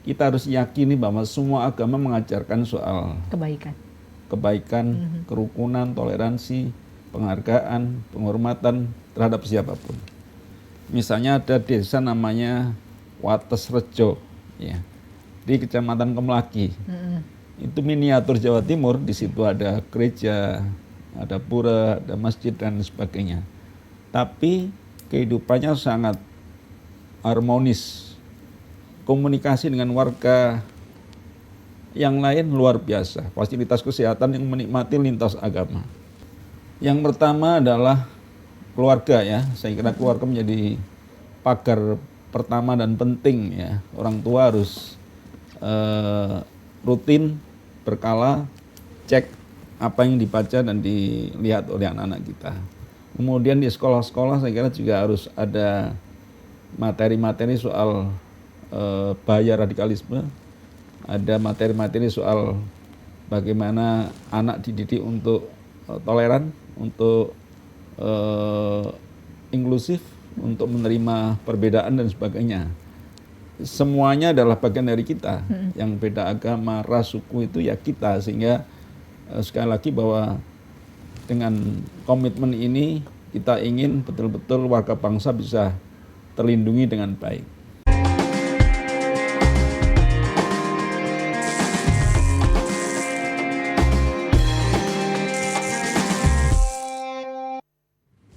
kita harus yakini bahwa semua agama mengajarkan soal kebaikan, kerukunan, toleransi, penghargaan, penghormatan terhadap siapapun. Misalnya ada desa namanya Watesrejo, ya, di Kecamatan Kemlaki. Itu miniatur Jawa Timur. Di situ ada gereja, ada pura, ada masjid dan sebagainya. Tapi kehidupannya sangat harmonis. Komunikasi dengan warga yang lain luar biasa. Fasilitas kesehatan yang menikmati lintas agama. Yang pertama adalah keluarga, ya. Saya kira keluarga menjadi pagar pertama dan penting, ya. Orang tua harus rutin berkala cek apa yang dibaca dan dilihat oleh anak-anak kita. Kemudian di sekolah-sekolah saya kira juga harus ada materi-materi soal bahaya radikalisme, ada materi-materi soal bagaimana anak dididik untuk toleran, untuk inklusif, untuk menerima perbedaan dan sebagainya. Semuanya adalah bagian dari kita. Yang beda agama, ras, suku itu ya kita. Sehingga sekali lagi bahwa dengan komitmen ini kita ingin betul-betul warga bangsa bisa terlindungi dengan baik.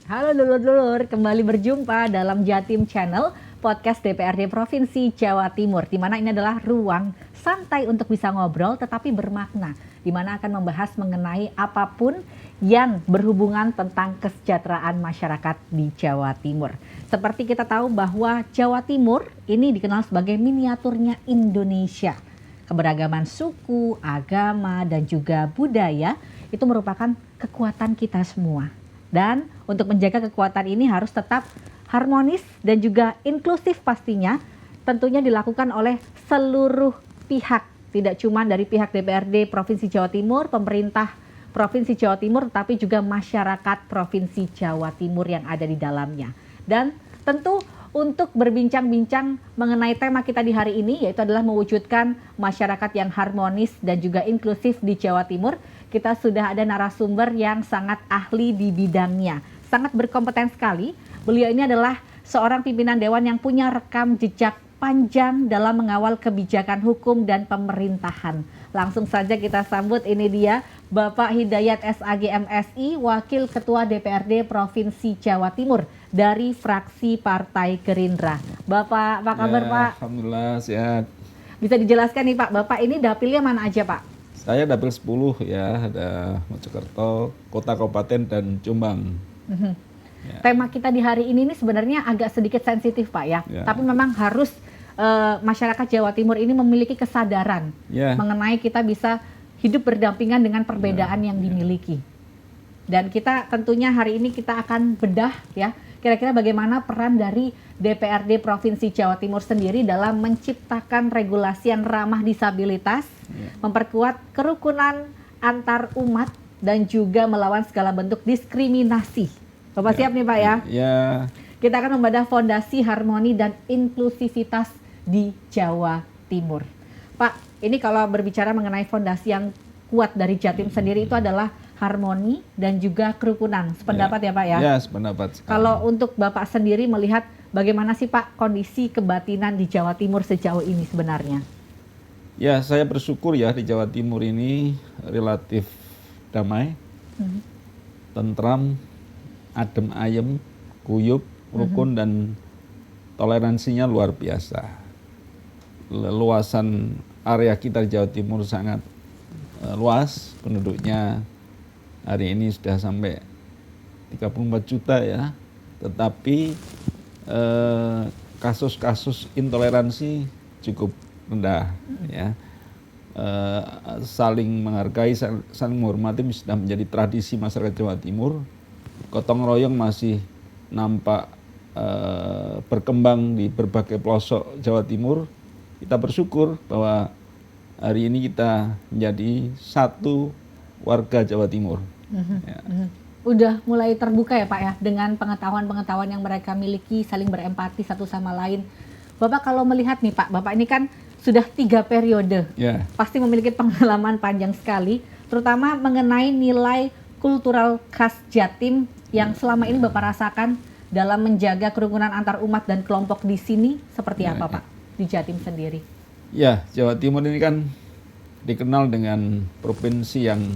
Halo dulur-dulur, kembali berjumpa dalam Jatim Channel, podcast DPRD Provinsi Jawa Timur, di mana ini adalah ruang santai untuk bisa ngobrol tetapi bermakna, di mana akan membahas mengenai apapun yang berhubungan tentang kesejahteraan masyarakat di Jawa Timur. Seperti kita tahu bahwa Jawa Timur ini dikenal sebagai miniaturnya Indonesia. Keberagaman suku, agama, dan juga budaya itu merupakan kekuatan kita semua. Dan untuk menjaga kekuatan ini harus tetap harmonis dan juga inklusif pastinya, tentunya dilakukan oleh seluruh pihak, tidak cuma dari pihak DPRD Provinsi Jawa Timur, pemerintah Provinsi Jawa Timur, tetapi juga masyarakat Provinsi Jawa Timur yang ada di dalamnya. Dan tentu untuk berbincang-bincang mengenai tema kita di hari ini, yaitu adalah mewujudkan masyarakat yang harmonis dan juga inklusif di Jawa Timur, kita sudah ada narasumber yang sangat ahli di bidangnya, sangat berkompeten sekali. Beliau ini adalah seorang pimpinan dewan yang punya rekam jejak panjang dalam mengawal kebijakan hukum dan pemerintahan. Langsung saja kita sambut, ini dia Bapak Hidayat SAG MSI, Wakil Ketua DPRD Provinsi Jawa Timur dari fraksi Partai Gerindra. Bapak, apa kabar Pak? Alhamdulillah sehat. Bisa dijelaskan nih Pak, Bapak ini dapilnya mana aja Pak? Saya dapil 10 ya, ada Mojokerto, Kota Kabupaten dan Jombang. Ya. Tema kita di hari ini sebenarnya agak sedikit sensitif Pak ya. Tapi memang harus masyarakat Jawa Timur ini memiliki kesadaran mengenai kita bisa hidup berdampingan dengan perbedaan yang dimiliki. Dan kita tentunya hari ini kita akan bedah ya, kira-kira bagaimana peran dari DPRD Provinsi Jawa Timur sendiri dalam menciptakan regulasi yang ramah disabilitas, memperkuat kerukunan antar umat, dan juga melawan segala bentuk diskriminasi. Bapak siap nih Pak ya? Ya. Kita akan membedah fondasi harmoni dan inklusivitas di Jawa Timur. Pak, ini kalau berbicara mengenai fondasi yang kuat dari Jatim sendiri itu adalah harmoni dan juga kerukunan. Sependapat ya Pak ya? Ya, sependapat sekali. Kalau untuk Bapak sendiri melihat bagaimana sih Pak kondisi kebatinan di Jawa Timur sejauh ini sebenarnya? Ya, saya bersyukur ya di Jawa Timur ini relatif damai, tentram, adem ayem, guyup, rukun, dan toleransinya luar biasa. Luasan area kita di Jawa Timur sangat luas, penduduknya hari ini sudah sampai 34 juta ya, tetapi kasus-kasus intoleransi cukup rendah ya. Saling menghargai, saling menghormati sudah menjadi tradisi masyarakat Jawa Timur. Gotong royong masih nampak berkembang di berbagai pelosok Jawa Timur. Kita bersyukur bahwa hari ini kita menjadi satu warga Jawa Timur. Udah mulai terbuka ya Pak ya, dengan pengetahuan-pengetahuan yang mereka miliki, saling berempati satu sama lain. Bapak kalau melihat nih Pak, Bapak ini kan sudah 3 periode. Ya. Pasti memiliki pengalaman panjang sekali, terutama mengenai nilai kultural khas Jatim yang selama ini Bapak rasakan dalam menjaga kerukunan antar umat dan kelompok di sini seperti apa Pak di Jatim sendiri? Ya, Jawa Timur ini kan dikenal dengan provinsi yang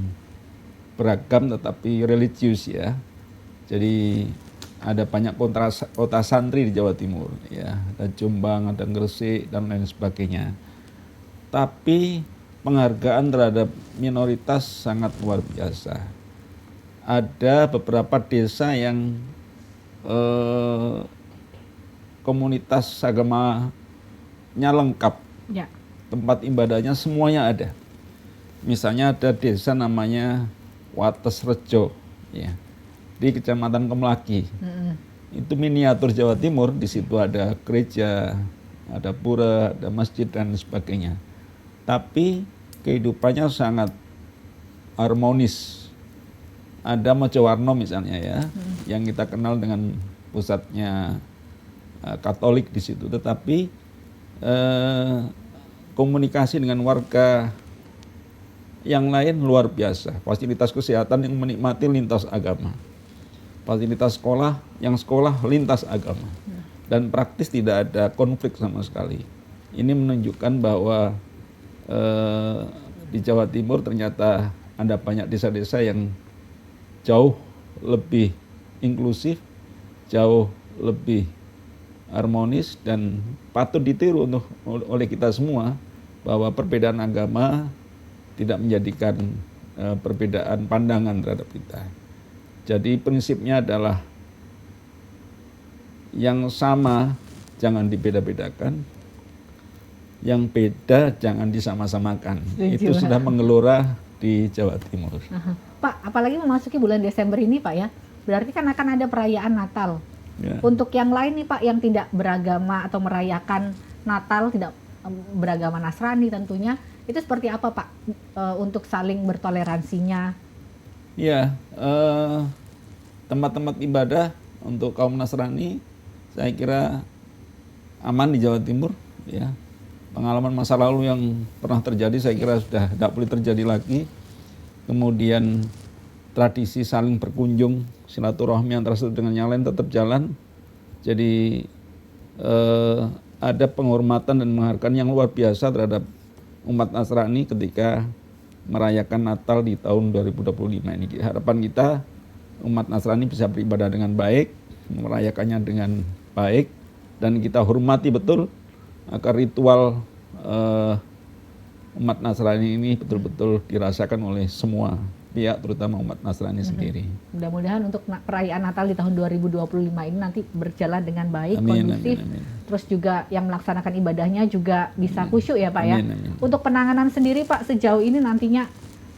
beragam tetapi religius ya. Jadi ada banyak kota santri di Jawa Timur ya, ada Jombang, ada Gresik dan lain sebagainya. Tapi penghargaan terhadap minoritas sangat luar biasa. Ada beberapa desa yang komunitas agamanya lengkap, ya. Tempat ibadahnya semuanya ada. Misalnya ada desa namanya Wates Rejo, ya, di Kecamatan Kemelaki. Itu miniatur Jawa Timur. Di situ ada gereja, ada pura, ada masjid dan sebagainya. Tapi kehidupannya sangat harmonis. Ada Mojowarno misalnya ya, yang kita kenal dengan pusatnya Katolik di situ. Tetapi komunikasi dengan warga yang lain luar biasa. Fasilitas kesehatan yang menikmati lintas agama. Fasilitas sekolah yang sekolah lintas agama. Dan praktis tidak ada konflik sama sekali. Ini menunjukkan bahwa di Jawa Timur ternyata ada banyak desa-desa yang jauh lebih inklusif, jauh lebih harmonis dan patut ditiru oleh kita semua, bahwa perbedaan agama tidak menjadikan perbedaan pandangan terhadap kita. Jadi prinsipnya adalah yang sama jangan dibeda-bedakan, yang beda jangan disama-samakan. Itu sudah mengelora di Jawa Timur. Pak, apalagi memasuki bulan Desember ini Pak ya, berarti kan akan ada perayaan Natal. Ya. Untuk yang lain nih Pak, yang tidak beragama atau merayakan Natal, tidak beragama Nasrani tentunya, itu seperti apa Pak untuk saling bertoleransinya? Ya, tempat-tempat ibadah untuk kaum Nasrani saya kira aman di Jawa Timur. Ya, pengalaman masa lalu yang pernah terjadi saya kira sudah tidak boleh terjadi lagi. Kemudian tradisi saling berkunjung, silaturahmi antara satu dengan yang lain tetap jalan. Jadi ada penghormatan dan penghargaan yang luar biasa terhadap umat Nasrani ketika merayakan Natal di tahun 2025 ini. Harapan kita umat Nasrani bisa beribadah dengan baik, merayakannya dengan baik, dan kita hormati betul agar ritual umat Nasrani ini betul-betul dirasakan oleh semua pihak, terutama umat Nasrani sendiri. Mudah-mudahan untuk perayaan Natal di tahun 2025 ini nanti berjalan dengan baik, kondusif. Amin. Terus juga yang melaksanakan ibadahnya juga bisa khusyuk ya Pak ya. Amin. Untuk penanganan sendiri Pak, sejauh ini nantinya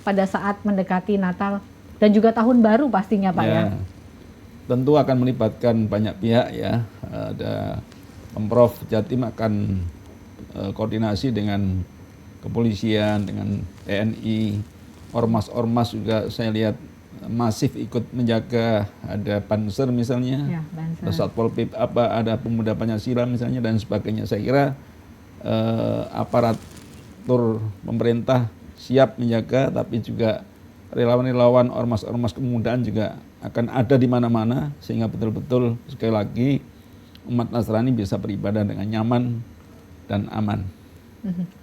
pada saat mendekati Natal dan juga tahun baru pastinya Pak ya. Tentu akan melibatkan banyak pihak ya. Ada Pemprov Jatim akan koordinasi dengan kepolisian, dengan TNI, ormas-ormas juga saya lihat masif ikut menjaga. Ada Banser misalnya, ya, ada Satpol PP, ada Pemuda Pancasila misalnya dan sebagainya. Saya kira aparatur pemerintah siap menjaga, tapi juga relawan-relawan ormas-ormas kemudaan juga akan ada di mana-mana sehingga betul-betul sekali lagi umat Nasrani bisa beribadah dengan nyaman dan aman.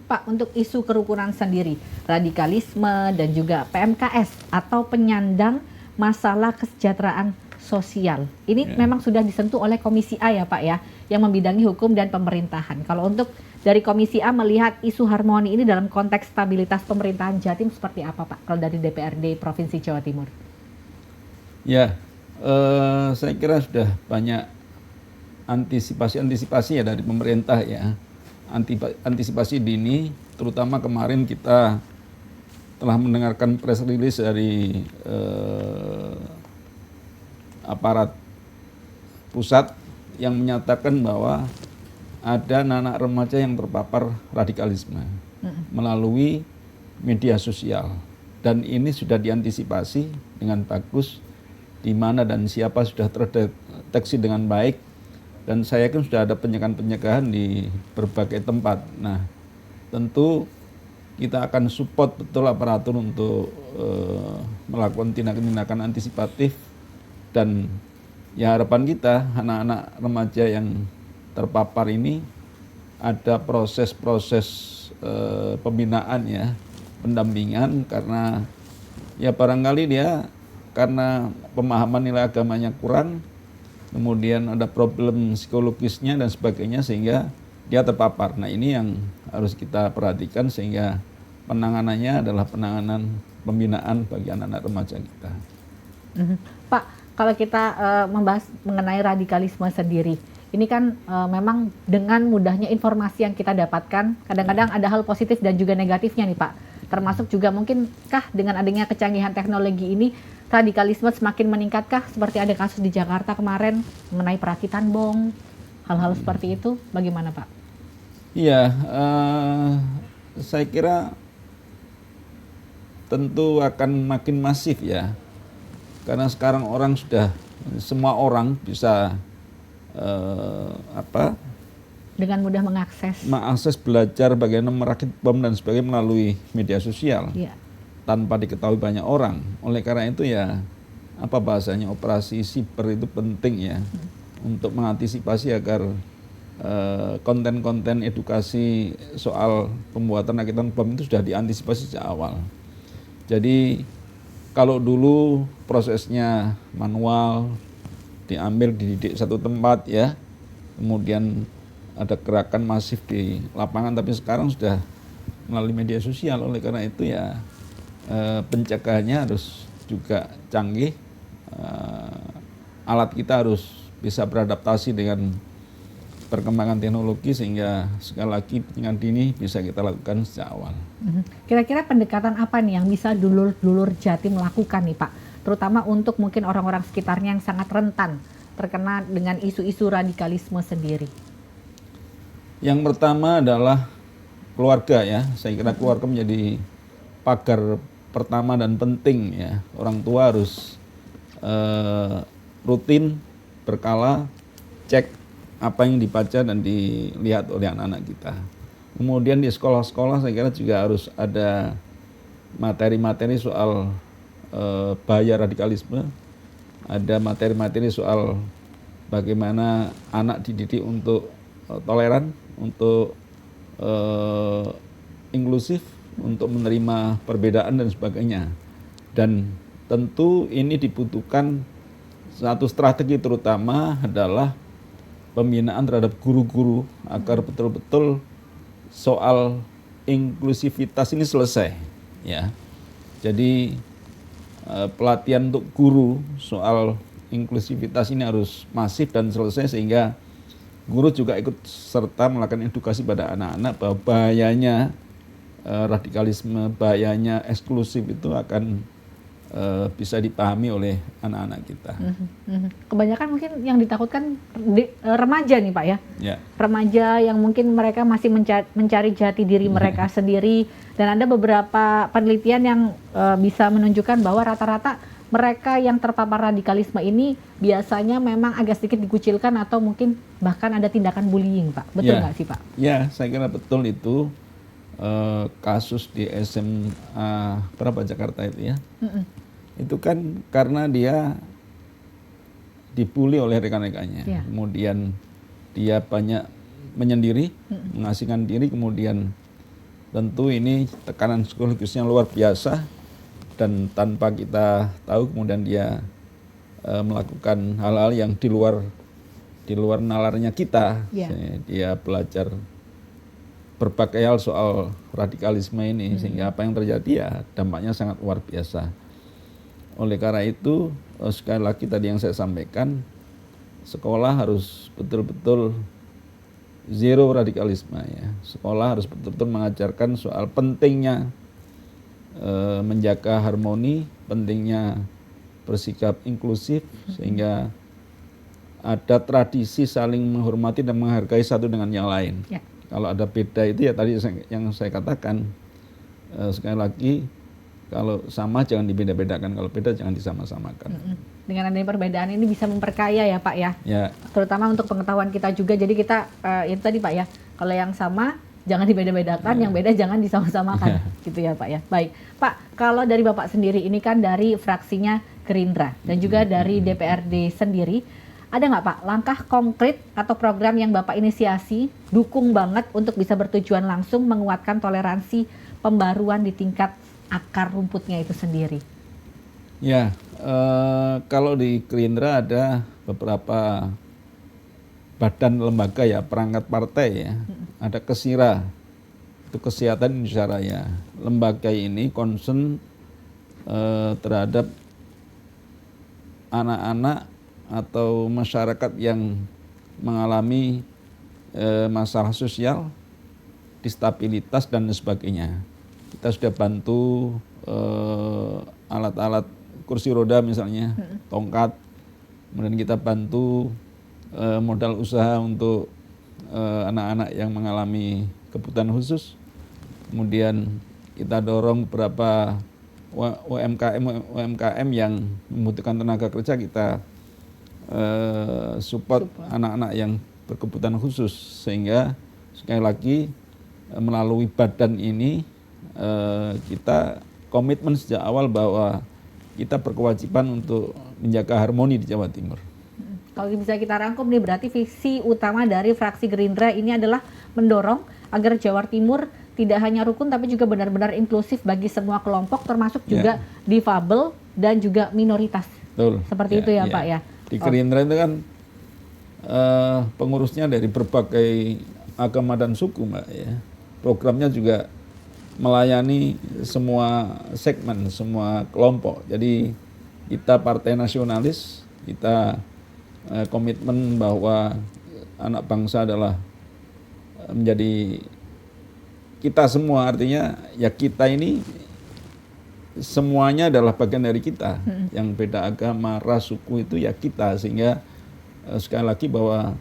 Pak, untuk isu kerukunan sendiri, radikalisme dan juga PMKS atau penyandang masalah kesejahteraan sosial, ini memang sudah disentuh oleh Komisi A ya Pak ya, yang membidangi hukum dan pemerintahan. Kalau untuk dari Komisi A melihat isu harmoni ini dalam konteks stabilitas pemerintahan Jatim seperti apa Pak, kalau dari DPRD Provinsi Jawa Timur? Ya, saya kira sudah banyak antisipasi ya dari pemerintah ya. Antisipasi dini, terutama kemarin kita telah mendengarkan press release dari aparat pusat yang menyatakan bahwa ada anak remaja yang terpapar radikalisme melalui media sosial, dan ini sudah diantisipasi dengan bagus di mana dan siapa sudah terdeteksi dengan baik. Dan saya yakin sudah ada pencegahan di berbagai tempat. Nah, tentu kita akan support betul aparatur untuk melakukan tindakan-tindakan antisipatif, dan ya harapan kita anak-anak remaja yang terpapar ini ada proses-proses pembinaan ya, pendampingan, karena ya barangkali dia karena pemahaman nilai agamanya kurang, kemudian ada problem psikologisnya dan sebagainya sehingga dia terpapar. Nah ini yang harus kita perhatikan sehingga penanganannya adalah penanganan pembinaan bagi anak-anak remaja kita. Pak, kalau kita membahas mengenai radikalisme sendiri, ini kan memang dengan mudahnya informasi yang kita dapatkan, kadang-kadang ada hal positif dan juga negatifnya nih Pak. Termasuk juga mungkinkah dengan adanya kecanggihan teknologi ini, radikalisme semakin meningkatkah seperti ada kasus di Jakarta kemarin mengenai perakitan bom, hal-hal seperti itu, bagaimana Pak? Iya, saya kira tentu akan makin masif ya, karena sekarang semua orang bisa dengan mudah mengakses belajar bagaimana merakit bom dan sebagainya melalui media sosial tanpa diketahui banyak orang. Oleh karena itu ya bahasanya, operasi siber itu penting ya untuk mengantisipasi agar konten-konten edukasi soal pembuatan rakitan bom itu sudah diantisipasi sejak awal. Jadi kalau dulu prosesnya manual, diambil dididik satu tempat ya, kemudian ada gerakan masif di lapangan, tapi sekarang sudah melalui media sosial. Oleh karena itu ya pencegahannya harus juga canggih, alat kita harus bisa beradaptasi dengan perkembangan teknologi sehingga sekali lagi peringatan dini bisa kita lakukan sejak awal. Kira-kira pendekatan apa nih yang bisa dulur-dulur Jatim lakukan nih Pak? Terutama untuk mungkin orang-orang sekitarnya yang sangat rentan terkena dengan isu-isu radikalisme sendiri. Yang pertama adalah keluarga ya. Saya kira keluarga menjadi pagar pertama dan penting ya. Orang tua harus rutin berkala cek apa yang dibaca dan dilihat oleh anak-anak kita. Kemudian di sekolah-sekolah saya kira juga harus ada materi-materi soal bahaya radikalisme, ada materi-materi soal bagaimana anak dididik untuk toleran, untuk inklusif, untuk menerima perbedaan dan sebagainya. Dan tentu ini dibutuhkan satu strategi, terutama adalah pembinaan terhadap guru-guru agar betul-betul soal inklusivitas ini selesai ya. Jadi pelatihan untuk guru soal inklusivitas ini harus masif dan selesai sehingga guru juga ikut serta melakukan edukasi pada anak-anak bahwa bahayanya radikalisme, bahayanya eksklusif itu akan bisa dipahami oleh anak-anak kita. Kebanyakan mungkin yang ditakutkan remaja nih Pak ya. Remaja yang mungkin mereka masih mencari jati diri mereka sendiri, dan ada beberapa penelitian yang bisa menunjukkan bahwa rata-rata mereka yang terpapar radikalisme ini biasanya memang agak sedikit dikucilkan atau mungkin bahkan ada tindakan bullying Pak. Betul nggak sih Pak? Ya, saya kira betul itu. Kasus di SMA berapa Jakarta itu ya, itu kan karena dia dibully oleh rekan-rekannya, kemudian dia banyak menyendiri, mengasingkan diri, kemudian tentu ini tekanan psikologisnya luar biasa dan tanpa kita tahu kemudian dia melakukan hal-hal yang di luar nalarnya kita. Dia belajar berbagai hal soal radikalisme ini sehingga apa yang terjadi ya dampaknya sangat luar biasa. Oleh karena itu sekali lagi tadi yang saya sampaikan, sekolah harus betul-betul zero radikalisme ya. Sekolah harus betul-betul mengajarkan soal pentingnya menjaga harmoni, pentingnya bersikap inklusif sehingga ada tradisi saling menghormati dan menghargai satu dengan yang lain. Kalau ada beda itu ya tadi yang saya katakan, sekali lagi kalau sama jangan dibeda-bedakan, kalau beda jangan disama-samakan. Dengan adanya perbedaan ini bisa memperkaya ya Pak ya. Terutama untuk pengetahuan kita juga. Jadi kita itu tadi Pak ya, kalau yang sama jangan dibeda-bedakan, yang beda jangan disama-samakan, gitu ya Pak ya. Baik, Pak, kalau dari Bapak sendiri, ini kan dari fraksinya Gerindra dan juga dari DPRD sendiri, ada nggak Pak langkah konkret atau program yang Bapak inisiasi, dukung banget untuk bisa bertujuan langsung menguatkan toleransi pembaruan di tingkat akar rumputnya itu sendiri? Ya, kalau di Gerindra ada beberapa badan lembaga ya, perangkat partai ya, ada Kesira, itu Kesehatan Indonesia Raya. Lembaga ini concern terhadap anak-anak atau masyarakat yang mengalami masalah sosial, disabilitas dan sebagainya. Kita sudah bantu alat-alat kursi roda misalnya, tongkat, kemudian kita bantu modal usaha untuk anak-anak yang mengalami kebutuhan khusus. Kemudian kita dorong beberapa UMKM yang membutuhkan tenaga kerja, kita support anak-anak yang berkebutuhan khusus, sehingga sekali lagi melalui badan ini kita komitmen sejak awal bahwa kita berkewajiban untuk menjaga harmoni di Jawa Timur. Kalau bisa kita rangkum nih, berarti visi utama dari fraksi Gerindra ini adalah mendorong agar Jawa Timur tidak hanya rukun tapi juga benar-benar inklusif bagi semua kelompok, termasuk juga difabel dan juga minoritas. Betul. Seperti itu ya Pak ya. Di Gerindra itu kan pengurusnya dari berbagai agama dan suku Mbak ya. Programnya juga melayani semua segmen, semua kelompok. Jadi kita partai nasionalis, kita komitmen bahwa anak bangsa adalah menjadi kita semua, artinya ya kita ini semuanya adalah bagian dari kita. Yang beda agama, ras, suku itu ya kita, sehingga sekali lagi bahwa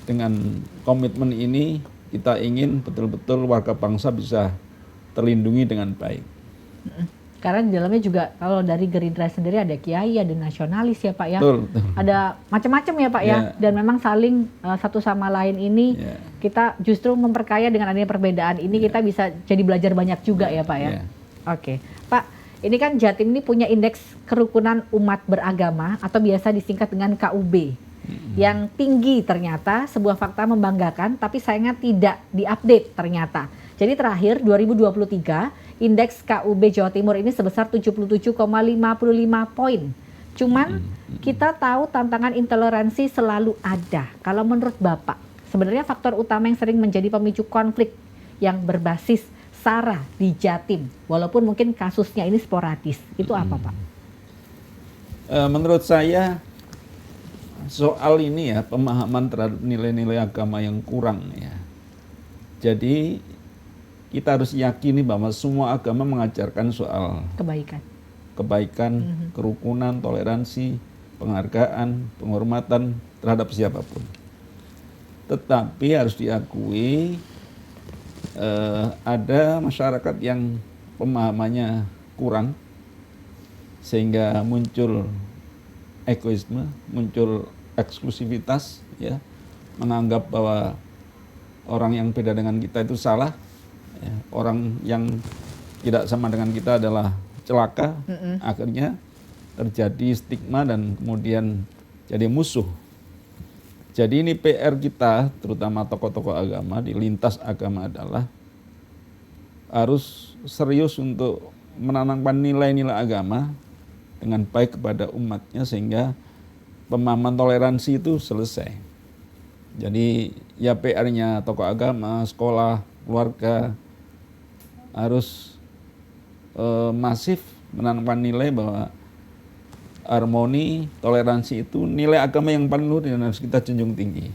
dengan komitmen ini kita ingin betul-betul warga bangsa bisa terlindungi dengan baik. Karena di dalamnya juga kalau dari Gerindra sendiri ada kiai, ada nasionalis ya Pak ya. Betul. Ada macam-macam ya Pak ya. Dan memang saling satu sama lain ini kita justru memperkaya dengan adanya perbedaan ini, kita bisa jadi belajar banyak juga ya Pak ya. Oke. Pak, ini kan Jatim ini punya indeks kerukunan umat beragama atau biasa disingkat dengan KUB. Yang tinggi ternyata, sebuah fakta membanggakan, tapi sayangnya tidak diupdate ternyata. Jadi terakhir 2023 indeks KUB Jawa Timur ini sebesar 77,55 poin. Cuman kita tahu tantangan intoleransi selalu ada. Kalau menurut Bapak, sebenarnya faktor utama yang sering menjadi pemicu konflik yang berbasis SARA di Jatim, walaupun mungkin kasusnya ini sporadis, itu apa Pak? Menurut saya soal ini ya, pemahaman terhadap nilai-nilai agama yang kurang ya. Jadi kita harus yakini bahwa semua agama mengajarkan soal kebaikan, kerukunan, toleransi, penghargaan, penghormatan terhadap siapapun. Tetapi harus diakui ada masyarakat yang pemahamannya kurang, sehingga muncul egoisme, muncul eksklusivitas, ya, menganggap bahwa orang yang beda dengan kita itu salah. Ya, orang yang tidak sama dengan kita adalah celaka, akhirnya terjadi stigma dan kemudian jadi musuh. Jadi ini PR kita, terutama tokoh-tokoh agama di lintas agama, adalah harus serius untuk menanamkan nilai-nilai agama dengan baik kepada umatnya, sehingga pemahaman toleransi itu selesai. Jadi ya PR-nya tokoh agama, sekolah, keluarga harus masif menanamkan nilai bahwa harmoni, toleransi itu nilai agama yang paling luhur dan harus kita junjung tinggi.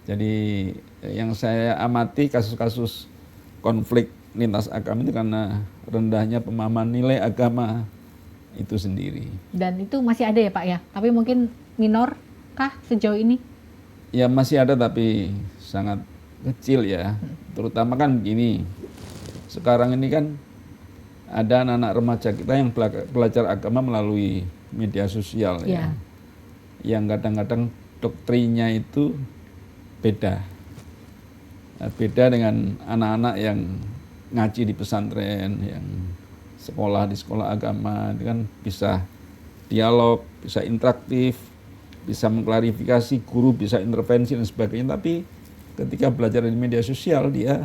Jadi yang saya amati kasus-kasus konflik lintas agama itu karena rendahnya pemahaman nilai agama itu sendiri. Dan itu masih ada ya Pak ya? Tapi mungkin minor kah sejauh ini? Ya masih ada tapi sangat kecil ya. Terutama kan begini, sekarang ini kan ada anak-anak remaja kita yang belajar agama melalui media sosial ya. Yang kadang-kadang doktrinnya itu beda. Beda dengan anak-anak yang ngaji di pesantren, yang sekolah di sekolah agama, itu kan bisa dialog, bisa interaktif, bisa mengklarifikasi, guru bisa intervensi dan sebagainya. Tapi ketika belajar di media sosial, dia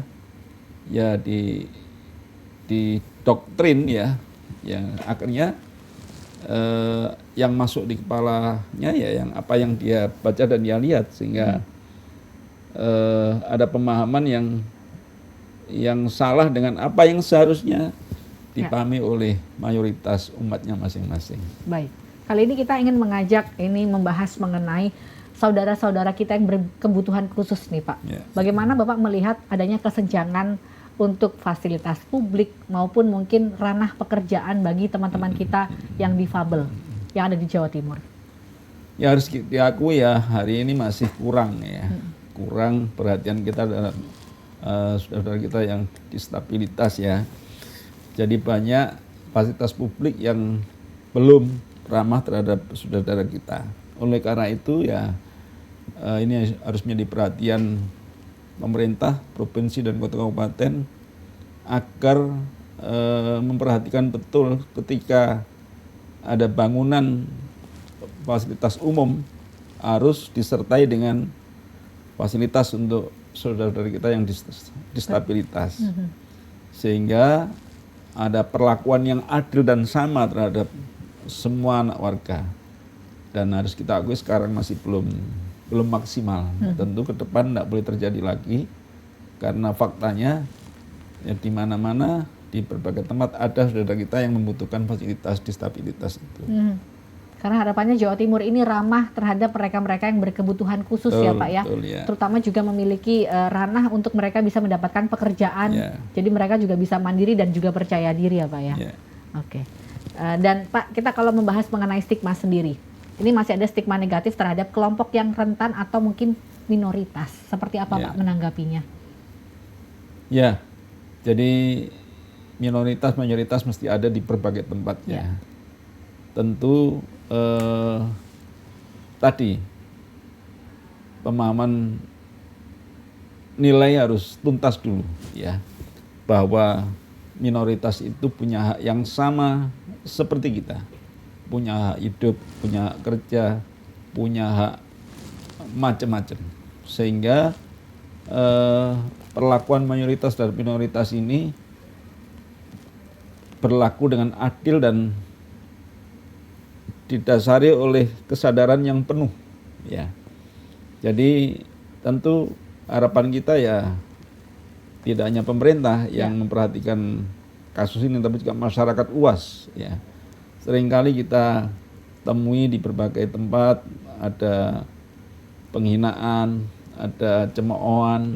ya di doktrin ya, yang akhirnya yang masuk di kepalanya ya yang apa yang dia baca dan dia lihat, sehingga ada pemahaman yang salah dengan apa yang seharusnya dipahami oleh mayoritas umatnya masing-masing. Baik, kali ini kita ingin mengajak membahas mengenai saudara-saudara kita yang berkebutuhan khusus nih Pak. Bagaimana Bapak melihat adanya kesenjangan untuk fasilitas publik maupun mungkin ranah pekerjaan bagi teman-teman kita yang difabel yang ada di Jawa Timur? Ya harus diakui ya, hari ini masih kurang ya. Kurang perhatian kita terhadap saudara kita yang disabilitas ya. Jadi banyak fasilitas publik yang belum ramah terhadap saudara kita. Oleh karena itu ya ini harus menjadi perhatian pemerintah, provinsi dan kota kabupaten agar memperhatikan betul ketika ada bangunan fasilitas umum harus disertai dengan fasilitas untuk saudara-saudara kita yang disabilitas. Sehingga ada perlakuan yang adil dan sama terhadap semua anak warga. Dan harus kita akui sekarang masih belum maksimal. Tentu ke depan tidak boleh terjadi lagi, karena faktanya ya di mana-mana di berbagai tempat ada saudara kita yang membutuhkan fasilitas disabilitas itu. Karena harapannya Jawa Timur ini ramah terhadap mereka-mereka yang berkebutuhan khusus ya Pak ya. Terutama juga memiliki ranah untuk mereka bisa mendapatkan pekerjaan. Jadi mereka juga bisa mandiri dan juga percaya diri ya Pak ya. Oke. Dan Pak, kita kalau membahas mengenai stigma sendiri, ini masih ada stigma negatif terhadap kelompok yang rentan atau mungkin minoritas. Seperti apa Pak menanggapinya? Ya, jadi minoritas, mayoritas mesti ada di berbagai tempat ya. Tentu tadi pemahaman nilai harus tuntas dulu ya, bahwa minoritas itu punya hak yang sama seperti kita, punya hak hidup, punya hak kerja, punya hak macam-macam, sehingga perlakuan mayoritas dan minoritas ini berlaku dengan adil dan didasari oleh kesadaran yang penuh ya. Jadi tentu harapan kita ya tidak hanya pemerintah yang memperhatikan kasus ini, tapi juga masyarakat luas ya. Seringkali kita temui di berbagai tempat ada penghinaan, ada cemoohan,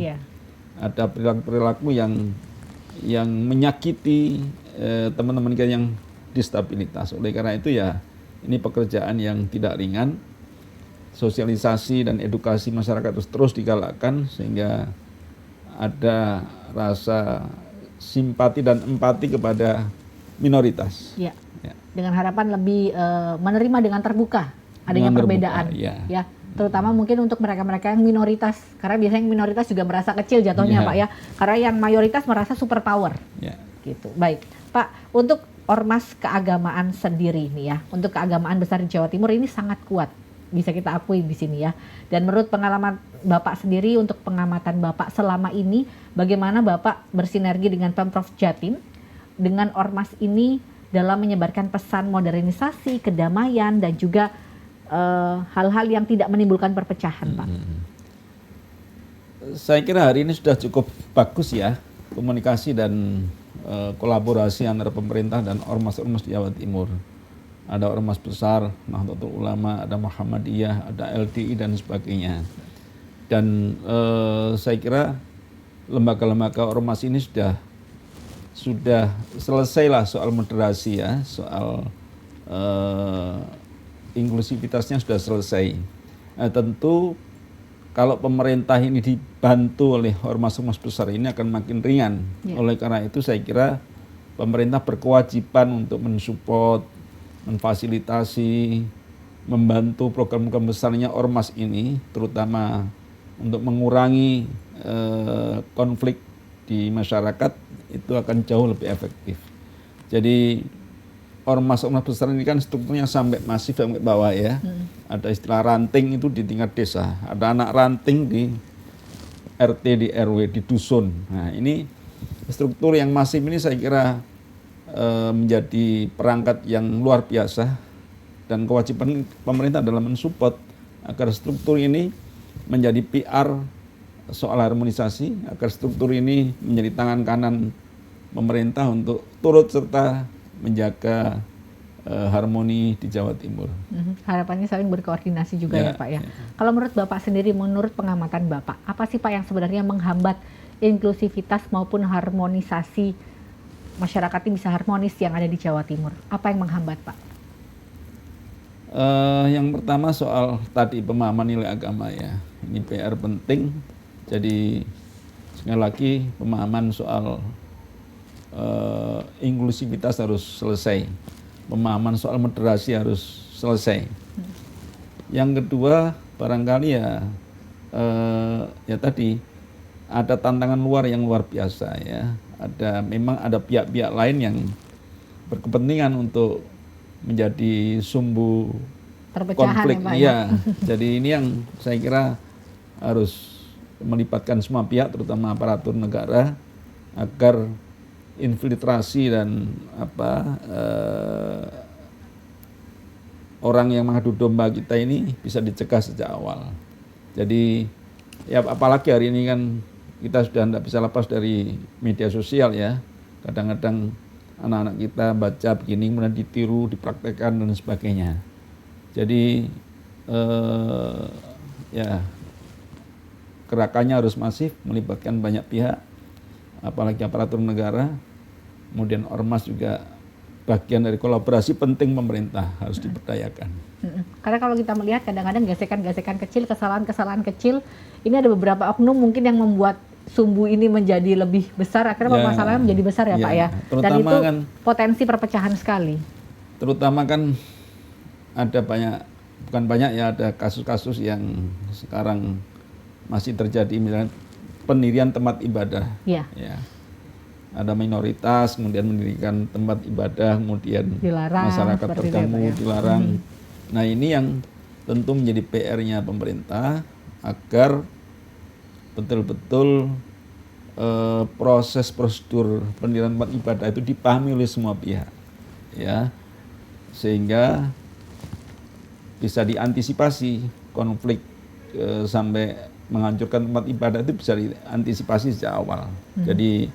ada perilaku-perilaku yang menyakiti teman-teman kita yang disabilitas. Oleh karena itu ya ini pekerjaan yang tidak ringan. Sosialisasi dan edukasi masyarakat terus digalakkan sehingga ada rasa simpati dan empati kepada minoritas. Dengan harapan lebih menerima dengan terbuka adanya perbedaan. Ya, terutama mungkin untuk mereka-mereka yang minoritas, karena biasanya yang minoritas juga merasa kecil jatuhnya Pak ya, karena yang mayoritas merasa superpower. Gitu. Baik, Pak, untuk ormas keagamaan sendiri nih ya, untuk keagamaan besar di Jawa Timur ini sangat kuat, bisa kita akui di sini ya. Dan menurut pengalaman Bapak sendiri, untuk pengamatan Bapak selama ini, bagaimana Bapak bersinergi dengan Pemprov Jatim dengan ormas ini dalam menyebarkan pesan modernisasi, kedamaian, dan juga hal-hal yang tidak menimbulkan perpecahan, Pak? Saya kira hari ini sudah cukup bagus ya komunikasi dan kolaborasi antara pemerintah dan ormas-ormas di Jawa Timur. Ada ormas besar, Nahdlatul Ulama, ada Muhammadiyah, ada LDI dan sebagainya. Dan saya kira lembaga-lembaga ormas ini sudah selesailah soal moderasi ya, soal inklusivitasnya sudah selesai. Nah, tentu kalau pemerintah ini dibantu oleh ormas-ormas besar ini akan makin ringan. Oleh karena itu saya kira pemerintah berkewajiban untuk mensupport, memfasilitasi, membantu program-program besarnya ormas ini, terutama untuk mengurangi konflik di masyarakat itu akan jauh lebih efektif. Jadi ormas-ormas besar ini kan strukturnya sampai masif sampai bawah ya. Ada istilah ranting itu di tingkat desa, ada anak ranting di RT, di RW, di dusun. Nah ini struktur yang masif ini saya kira menjadi perangkat yang luar biasa, dan kewajiban pemerintah dalam mensupport agar struktur ini menjadi PR soal harmonisasi, agar struktur ini menjadi tangan kanan pemerintah untuk turut serta menjaga harmoni di Jawa Timur. Harapannya saling berkoordinasi juga ya Pak ya. Kalau menurut Bapak sendiri, menurut pengamatan Bapak, apa sih Pak yang sebenarnya menghambat inklusivitas maupun harmonisasi masyarakat ini bisa harmonis yang ada di Jawa Timur? Apa yang menghambat Pak? Yang pertama soal tadi pemahaman nilai agama ya. Ini PR penting. Jadi sekali lagi pemahaman soal inklusivitas harus selesai. Pemahaman soal moderasi harus selesai. Yang kedua barangkali ya tadi ada tantangan luar yang luar biasa ya. Memang ada pihak-pihak lain yang berkepentingan untuk menjadi sumbu konflik. Ya. Jadi ini yang saya kira harus melibatkan semua pihak, terutama aparatur negara, agar infiltrasi dan orang yang mengadu domba kita ini bisa dicegah sejak awal. Jadi ya apalagi hari ini kan kita sudah tidak bisa lepas dari media sosial ya. Kadang-kadang anak-anak kita baca begini kemudian ditiru, dipraktekkan dan sebagainya. Jadi ya gerakannya harus masif, melibatkan banyak pihak, apalagi aparatur negara, kemudian ormas juga bagian dari kolaborasi penting pemerintah harus diberdayakan. Karena kalau kita melihat kadang-kadang gesekan-gesekan kecil, kesalahan-kesalahan kecil, ini ada beberapa oknum mungkin yang membuat sumbu ini menjadi lebih besar, akhirnya permasalahannya menjadi besar ya Pak ya. Dan itu kan potensi perpecahan sekali. Terutama kan ada ada kasus-kasus yang sekarang masih terjadi, misalnya pendirian tempat ibadah. Ya. Ada minoritas kemudian mendirikan tempat ibadah, kemudian dilarang, masyarakat terganggu, dilarang. Nah ini yang tentu menjadi PR-nya pemerintah agar betul-betul proses prosedur pendirian tempat ibadah itu dipahami oleh semua pihak, ya, sehingga bisa diantisipasi konflik sampai menghancurkan tempat ibadah itu bisa diantisipasi sejak awal. Jadi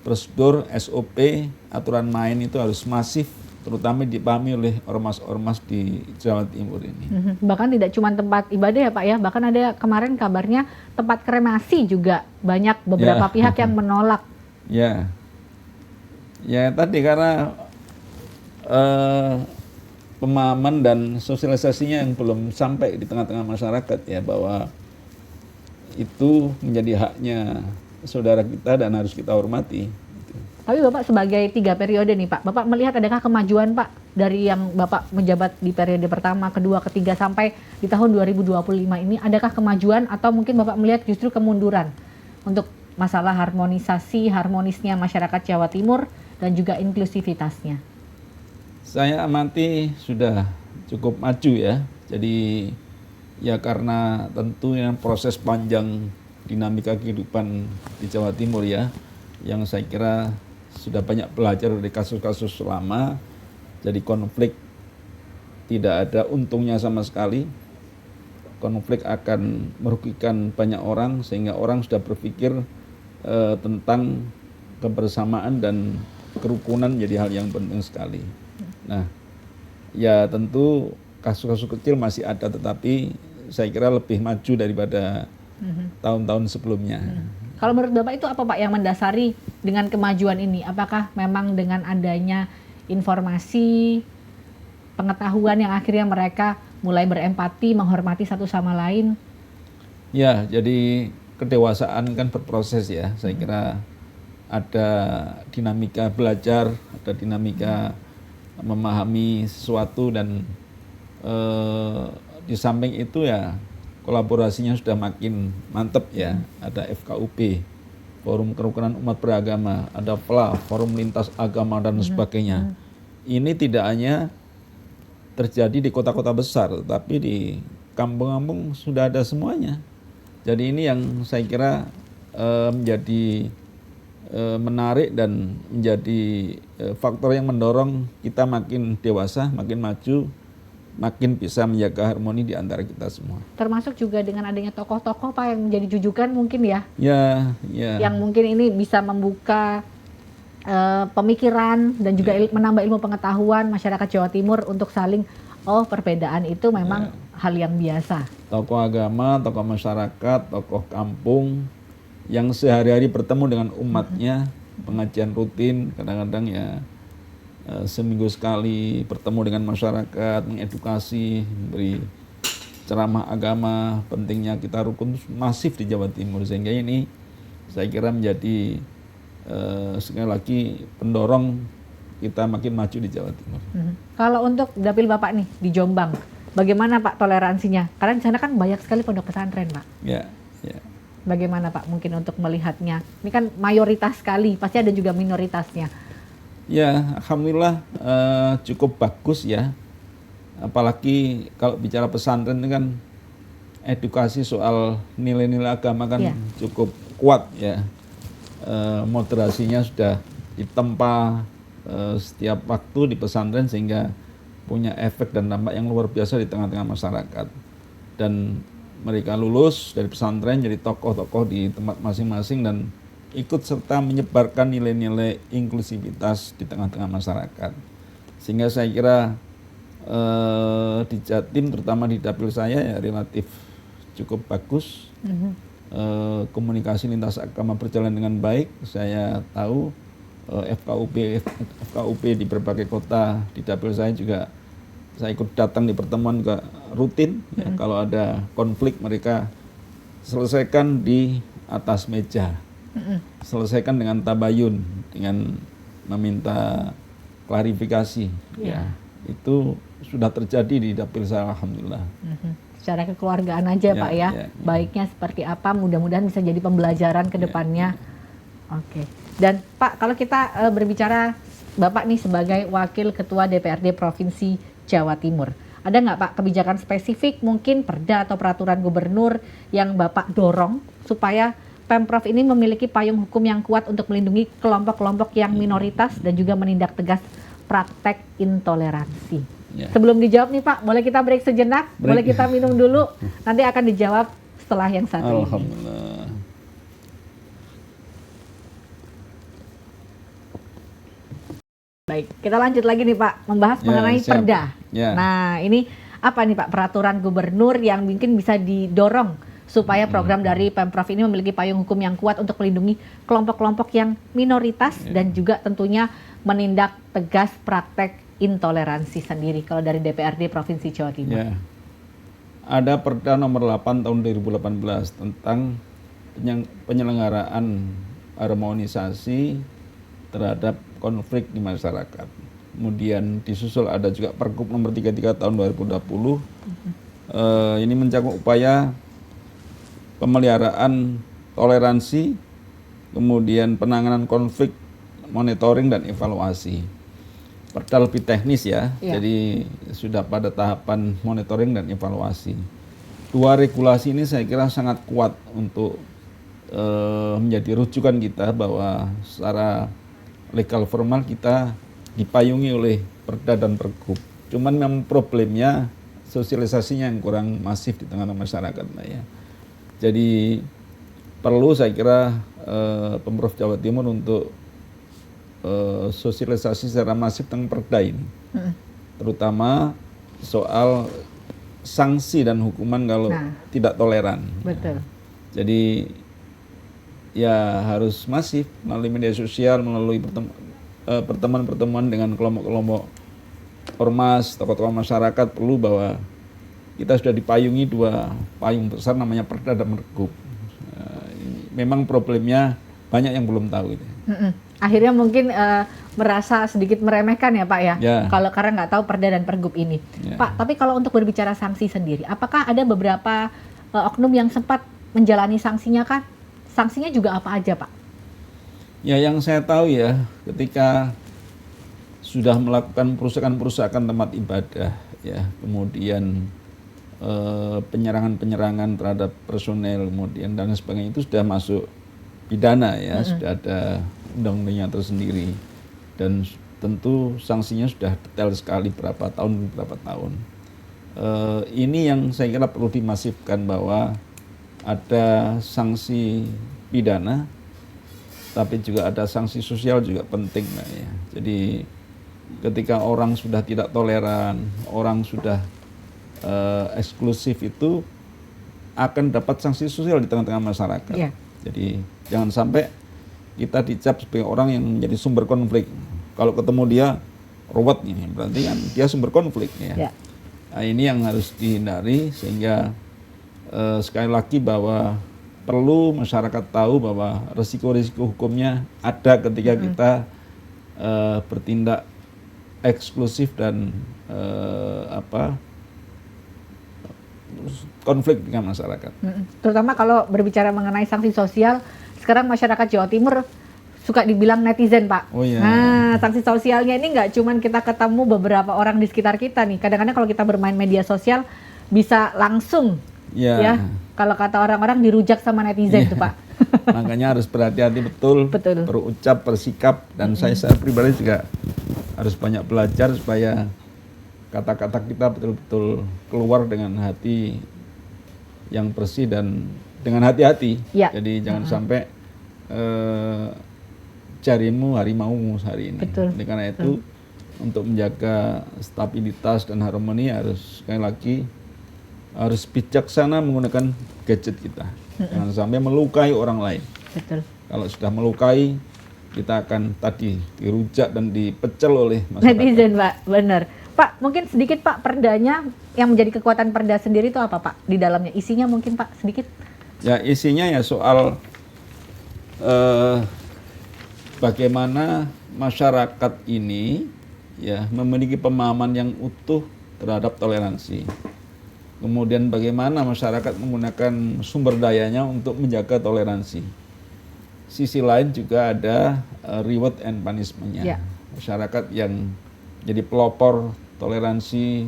prosedur, SOP, aturan main itu harus masif, terutama dipahami oleh ormas-ormas di Jawa Timur ini. Bahkan tidak cuma tempat ibadah ya Pak ya, bahkan ada kemarin kabarnya tempat kremasi juga banyak beberapa pihak yang menolak. Ya tadi karena pemahaman dan sosialisasinya yang belum sampai di tengah-tengah masyarakat ya, bahwa itu menjadi haknya saudara kita dan harus kita hormati. Tapi Bapak sebagai 3 periode nih Pak, Bapak melihat adakah kemajuan Pak dari yang Bapak menjabat di periode pertama, kedua, ketiga sampai di tahun 2025 ini, adakah kemajuan atau mungkin Bapak melihat justru kemunduran untuk masalah harmonisnya masyarakat Jawa Timur dan juga inklusivitasnya? Saya amati sudah cukup maju ya. Jadi ya karena tentunya proses panjang dinamika kehidupan di Jawa Timur ya, yang saya kira sudah banyak belajar dari kasus-kasus lama. Jadi konflik tidak ada untungnya sama sekali. Konflik akan merugikan banyak orang, sehingga orang sudah berpikir tentang kebersamaan dan kerukunan menjadi hal yang penting sekali. Nah, ya tentu kasus-kasus kecil masih ada, tetapi saya kira lebih maju daripada tahun-tahun sebelumnya. Kalau menurut Bapak itu apa Pak yang mendasari dengan kemajuan ini? Apakah memang dengan adanya informasi, pengetahuan yang akhirnya mereka mulai berempati, menghormati satu sama lain? Ya, jadi kedewasaan kan berproses ya. Saya kira ada dinamika belajar, ada dinamika memahami sesuatu, dan di samping itu ya kolaborasinya sudah makin mantap ya. Ada FKUP, Forum Kerukunan Umat Beragama, ada FLA, Forum Lintas Agama dan sebagainya. Ini tidak hanya terjadi di kota-kota besar, tapi di kampung-kampung sudah ada semuanya. Jadi ini yang saya kira menjadi menarik dan menjadi faktor yang mendorong kita makin dewasa, makin maju, makin bisa menjaga harmoni di antara kita semua. Termasuk juga dengan adanya tokoh-tokoh Pak yang menjadi jujukan mungkin ya? Ya. Yang mungkin ini bisa membuka pemikiran dan juga menambah ilmu pengetahuan masyarakat Jawa Timur untuk saling, perbedaan itu memang hal yang biasa. Tokoh agama, tokoh masyarakat, tokoh kampung yang sehari-hari bertemu dengan umatnya, pengajian rutin, kadang-kadang ya seminggu sekali bertemu dengan masyarakat, mengedukasi, memberi ceramah agama, pentingnya kita rukun masif di Jawa Timur, sehingga ini saya kira menjadi sekali lagi pendorong kita makin maju di Jawa Timur. Kalau untuk dapil Bapak nih di Jombang, bagaimana Pak toleransinya? Karena di sana kan banyak sekali pondok pesantren Pak. Ya. Bagaimana Pak mungkin untuk melihatnya? Ini kan mayoritas sekali, pasti ada juga minoritasnya. Ya, alhamdulillah cukup bagus ya. Apalagi kalau bicara pesantren ini kan edukasi soal nilai-nilai agama kan cukup kuat ya. Moderasinya sudah ditempa setiap waktu di pesantren sehingga punya efek dan dampak yang luar biasa di tengah-tengah masyarakat. Dan mereka lulus dari pesantren jadi tokoh-tokoh di tempat masing-masing dan ikut serta menyebarkan nilai-nilai inklusivitas di tengah-tengah masyarakat. Sehingga saya kira di Jatim terutama di dapil saya ya relatif cukup bagus. Komunikasi lintas agama berjalan dengan baik. Saya tahu FKUP di berbagai kota di dapil saya juga saya ikut datang di pertemuan juga rutin ya, kalau ada konflik mereka selesaikan di atas meja. Selesaikan dengan tabayun, dengan meminta klarifikasi ya. Itu sudah terjadi di dapil saya alhamdulillah. Secara kekeluargaan aja Pak ya. Baiknya seperti apa, mudah-mudahan bisa jadi pembelajaran ke depannya. Oke. Dan Pak, kalau kita berbicara Bapak nih sebagai Wakil Ketua DPRD Provinsi Jawa Timur, ada nggak Pak kebijakan spesifik mungkin perda atau peraturan gubernur yang Bapak dorong supaya Pemprov ini memiliki payung hukum yang kuat untuk melindungi kelompok-kelompok yang minoritas dan juga menindak tegas praktek intoleransi? Sebelum dijawab nih Pak, boleh kita break sejenak? Boleh kita minum dulu? Nanti akan dijawab setelah yang satu ini. Alhamdulillah. Baik, kita lanjut lagi nih Pak, membahas mengenai perda. Nah, ini apa nih Pak peraturan gubernur yang mungkin bisa didorong supaya program dari Pemprov ini memiliki payung hukum yang kuat untuk melindungi kelompok-kelompok yang minoritas dan juga tentunya menindak tegas praktek intoleransi sendiri kalau dari DPRD Provinsi Jawa Timur. Ada Perda nomor 8 tahun 2018 tentang penyelenggaraan harmonisasi terhadap konflik di masyarakat. Kemudian disusul ada juga Pergub nomor 33 tahun 2020. Ini mencakup upaya pemeliharaan toleransi, kemudian penanganan konflik, monitoring dan evaluasi. Perda lebih teknis ya, jadi sudah pada tahapan monitoring dan evaluasi. Dua regulasi ini saya kira sangat kuat untuk menjadi rujukan kita bahwa secara legal formal kita dipayungi oleh Perda dan Pergub. Cuman memang problemnya sosialisasinya yang kurang masif di tengah masyarakat, Mbak ya. Jadi perlu saya kira Pemprov Jawa Timur untuk sosialisasi secara masif tentang Perda ini, terutama soal sanksi dan hukuman kalau tidak toleran. Betul. Jadi ya harus masif melalui media sosial, melalui pertemuan-pertemuan dengan kelompok-kelompok ormas, tokoh-tokoh masyarakat, perlu bahwa kita sudah dipayungi dua payung besar namanya Perda dan Pergub. Memang problemnya banyak yang belum tahu itu. Akhirnya mungkin merasa sedikit meremehkan ya Pak ya, kalau karena nggak tahu Perda dan Pergub ini. Pak, tapi kalau untuk berbicara sanksi sendiri, apakah ada beberapa oknum yang sempat menjalani sanksinya kan? Sanksinya juga apa aja, Pak? Ya, yang saya tahu ya, ketika sudah melakukan perusakan tempat ibadah, ya, kemudian penyerangan terhadap personel, kemudian dan sebagainya, itu sudah masuk pidana ya, sudah ada undang-undangnya tersendiri, dan tentu sanksinya sudah detail sekali berapa tahun. Ini yang saya kira perlu dimasifkan, bahwa ada sanksi pidana, tapi juga ada sanksi sosial juga penting, Mbak, ya. Jadi ketika orang sudah tidak toleran, orang sudah eksklusif, itu akan dapat sanksi sosial di tengah-tengah masyarakat. Yeah. Jadi jangan sampai kita dicap sebagai orang yang menjadi sumber konflik. Kalau ketemu dia ruwet ini, berarti kan dia sumber konflik ya. Yeah. Nah, ini yang harus dihindari, sehingga sekali lagi bahwa perlu masyarakat tahu bahwa risiko-risiko hukumnya ada ketika kita bertindak eksklusif dan konflik dengan masyarakat. Terutama kalau berbicara mengenai sanksi sosial, sekarang masyarakat Jawa Timur suka dibilang netizen, Pak. Oh, iya. Nah, sanksi sosialnya ini nggak cuman kita ketemu beberapa orang di sekitar kita nih. Kadang-kadang kalau kita bermain media sosial bisa langsung, ya. Kalau kata orang-orang dirujak sama netizen tuh, Pak. Makanya harus berhati-hati betul. Berucap, bersikap, dan saya pribadi juga harus banyak belajar supaya kata-kata kita betul-betul keluar dengan hati yang bersih dan dengan hati-hati. Ya. Jadi jangan sampai jarimu harimaumu hari ini. Jadi karena itu untuk menjaga stabilitas dan harmoni harus sekali lagi harus bijaksana menggunakan gadget kita. Jangan sampai melukai orang lain. Kalau sudah melukai, kita akan tadi dirujak dan dipecel oleh masyarakat. Netizen, Pak, benar. Pak, mungkin sedikit Pak, perdanya yang menjadi kekuatan perda sendiri itu apa, Pak? Di dalamnya isinya mungkin, Pak, sedikit. Ya, isinya ya soal bagaimana masyarakat ini ya memiliki pemahaman yang utuh terhadap toleransi. Kemudian bagaimana masyarakat menggunakan sumber dayanya untuk menjaga toleransi. Sisi lain juga ada reward and punishment-nya. Ya. Masyarakat yang jadi pelopor toleransi,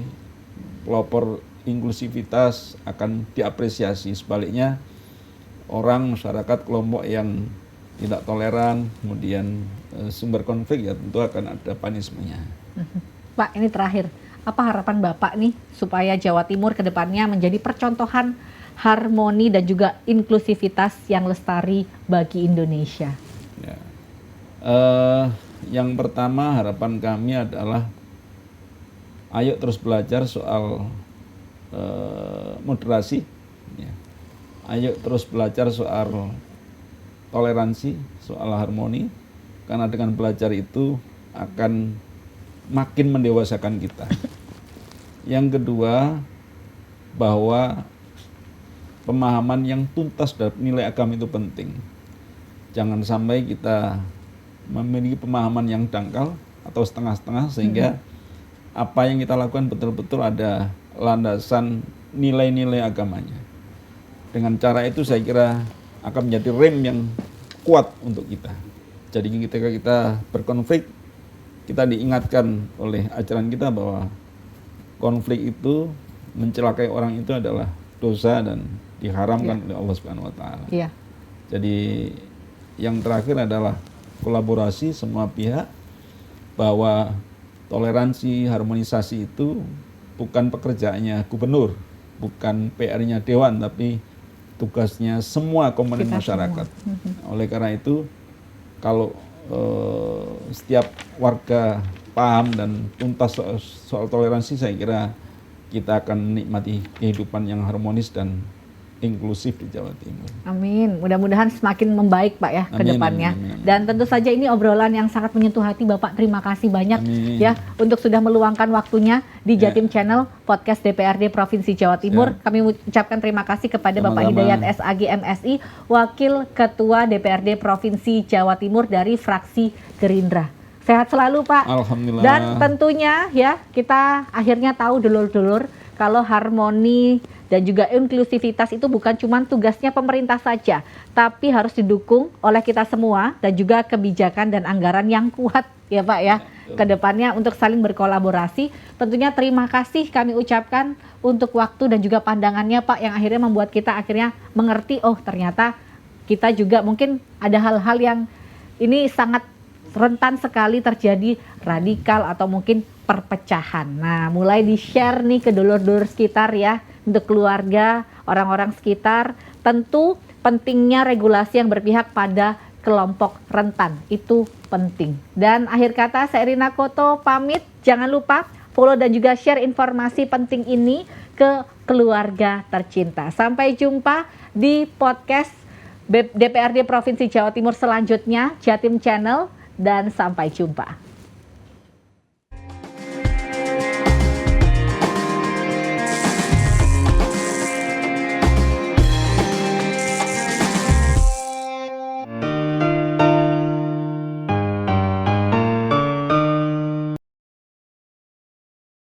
pelopor inklusivitas akan diapresiasi. Sebaliknya masyarakat kelompok yang tidak toleran, kemudian sumber konflik, ya tentu akan ada punishment-nya. Pak, ini terakhir. Apa harapan Bapak nih supaya Jawa Timur ke depannya menjadi percontohan harmoni dan juga inklusivitas yang lestari bagi Indonesia? Ya. Yang pertama, harapan kami adalah ayo terus belajar soal moderasi, ya. Ayo terus belajar soal toleransi, soal harmoni, karena dengan belajar itu akan makin mendewasakan kita. Yang kedua, bahwa pemahaman yang tuntas terhadap nilai agama itu penting. Jangan sampai kita memiliki pemahaman yang dangkal atau setengah-setengah, sehingga apa yang kita lakukan betul-betul ada landasan nilai-nilai agamanya. Dengan cara itu saya kira akan menjadi rem yang kuat untuk kita. Jadi ketika kita berkonflik, kita diingatkan oleh ajaran kita bahwa konflik itu, mencelakai orang itu adalah dosa dan diharamkan oleh Allah Subhanahu wa taala. Yeah. Jadi yang terakhir adalah kolaborasi semua pihak, bahwa toleransi, harmonisasi itu bukan pekerjaannya gubernur, bukan PR-nya dewan, tapi tugasnya semua komponen masyarakat. Oleh karena itu, kalau setiap warga paham dan tuntas soal toleransi, saya kira kita akan menikmati kehidupan yang harmonis dan inklusif di Jawa Timur. Amin. Mudah-mudahan semakin membaik, Pak, ya, ke depannya. Dan tentu saja ini obrolan yang sangat menyentuh hati, Bapak. Terima kasih banyak ya untuk sudah meluangkan waktunya di Jatim Channel Podcast DPRD Provinsi Jawa Timur. Kami ucapkan terima kasih kepada Bapak Hidayat SAG MSI, Wakil Ketua DPRD Provinsi Jawa Timur dari fraksi Gerindra. Sehat selalu, Pak. Alhamdulillah. Dan tentunya ya, kita akhirnya tahu dulur-dulur kalau harmoni dan juga inklusivitas itu bukan cuma tugasnya pemerintah saja, tapi harus didukung oleh kita semua dan juga kebijakan dan anggaran yang kuat ya Pak ya. Kedepannya untuk saling berkolaborasi. Tentunya terima kasih kami ucapkan untuk waktu dan juga pandangannya Pak yang akhirnya membuat kita akhirnya mengerti, oh ternyata kita juga mungkin ada hal-hal yang ini sangat rentan sekali terjadi radikal atau mungkin perpecahan. Nah, mulai di-share nih ke dulur-dulur sekitar ya, untuk keluarga, orang-orang sekitar. Tentu pentingnya regulasi yang berpihak pada kelompok rentan, itu penting. Dan akhir kata, saya Rina Koto pamit, jangan lupa follow dan juga share informasi penting ini ke keluarga tercinta. Sampai jumpa di podcast DPRD Provinsi Jawa Timur selanjutnya, Jatim Channel, dan sampai jumpa.